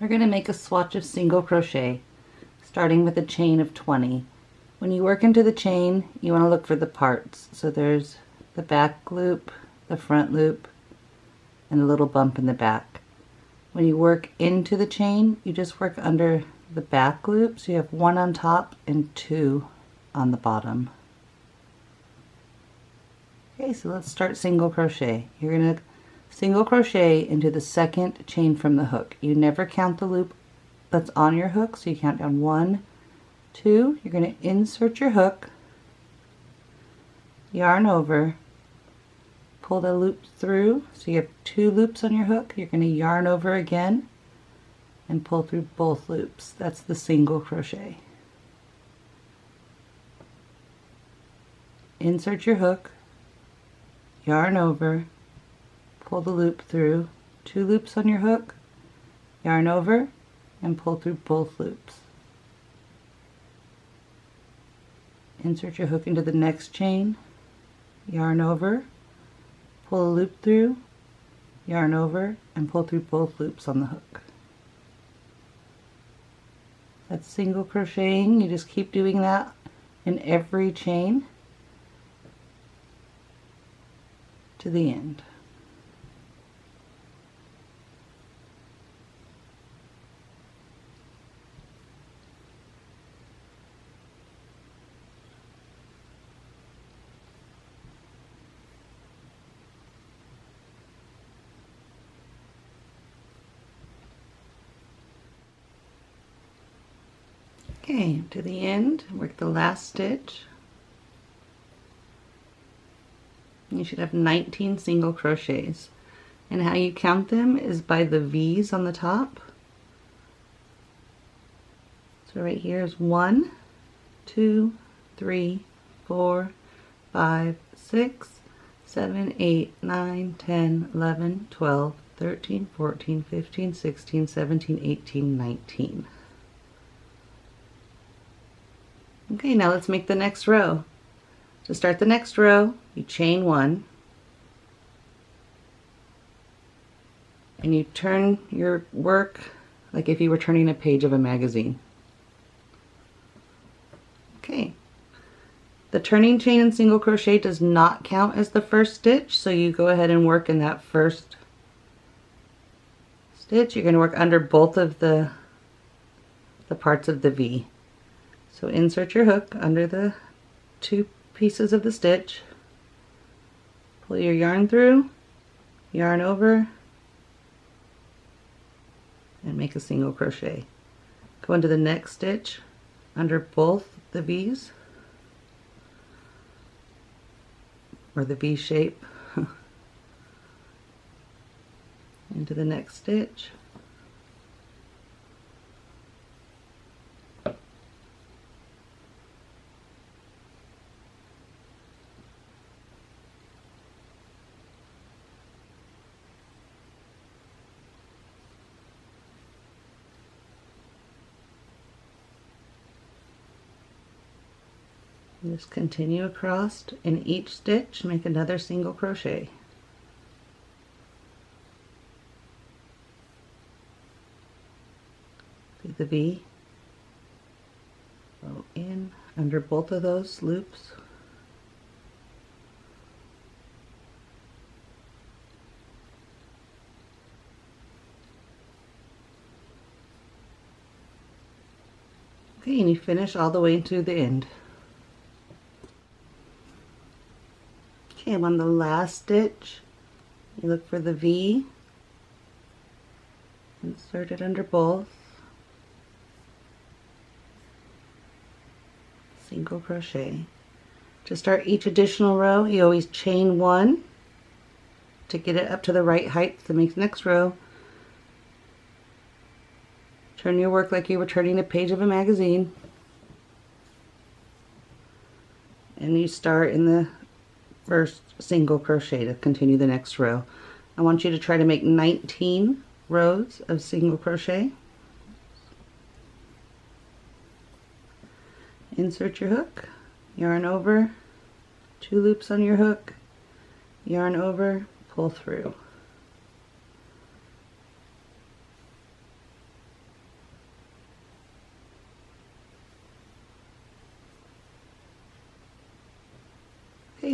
We're going to make a swatch of single crochet, starting with a chain of 20. When you work into the chain, you want to look for the parts. So there's the back loop, the front loop, and a little bump in the back. When you work into the chain, you just work under the back loop, so you have one on top and two on the bottom. Okay, so let's start single crochet. You're going to single crochet into the second chain from the hook. You never count the loop that's on your hook, so you count down 1, 2. You're going to insert your hook, yarn over, pull the loop through, so you have 2 loops on your hook. You're going to yarn over again and pull through both loops. That's the single crochet. Insert your hook, yarn over, pull the loop through, 2 loops on your hook, yarn over, and pull through both loops. Insert your hook into the next chain, yarn over, pull a loop through, yarn over, and pull through both loops on the hook. That's single crocheting. You just keep doing that in every chain to the end. Okay, to the end, work the last stitch. You should have 19 single crochets. And how you count them is by the V's on the top. So right here is 1, 2, 3, 4, 5, 6, 7, 8, 9, 10, 11, 12, 13, 14, 15, 16, 17, 18, 19. Okay, now let's make the next row. To start the next row, you chain 1, and you turn your work like if you were turning a page of a magazine. Okay. The turning chain in single crochet does not count as the first stitch, so you go ahead and work in that first stitch. You're going to work under both of the parts of the V. So insert your hook under the 2 pieces of the stitch, pull your yarn through, yarn over, and make a single crochet. Go into the next stitch under both the V's, or the V shape, into the next stitch, and just continue across. In each stitch, make another single crochet. Do the V, go in under both of those loops, okay, and you finish all the way to the end. Okay, on the last stitch, you look for the V, insert it under both, single crochet. To start each additional row, you always chain 1 to get it up to the right height to make the next row. Turn your work like you were turning a page of a magazine, and you start in the first single crochet to continue the next row. I want you to try to make 19 rows of single crochet. Insert your hook, yarn over, 2 loops on your hook, yarn over, pull through.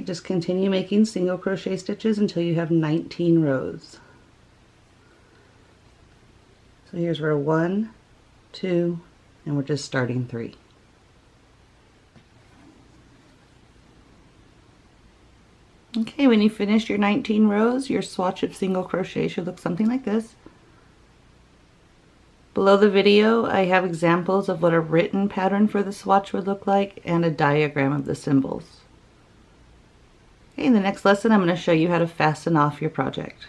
just continue making single crochet stitches until you have 19 rows. So here's row 1, 2, and we're just starting 3. Okay, when you finish your 19 rows, your swatch of single crochet should look something like this. Below the video, I have examples of what a written pattern for the swatch would look like and a diagram of the symbols. Okay, in the next lesson, I'm going to show you how to fasten off your project.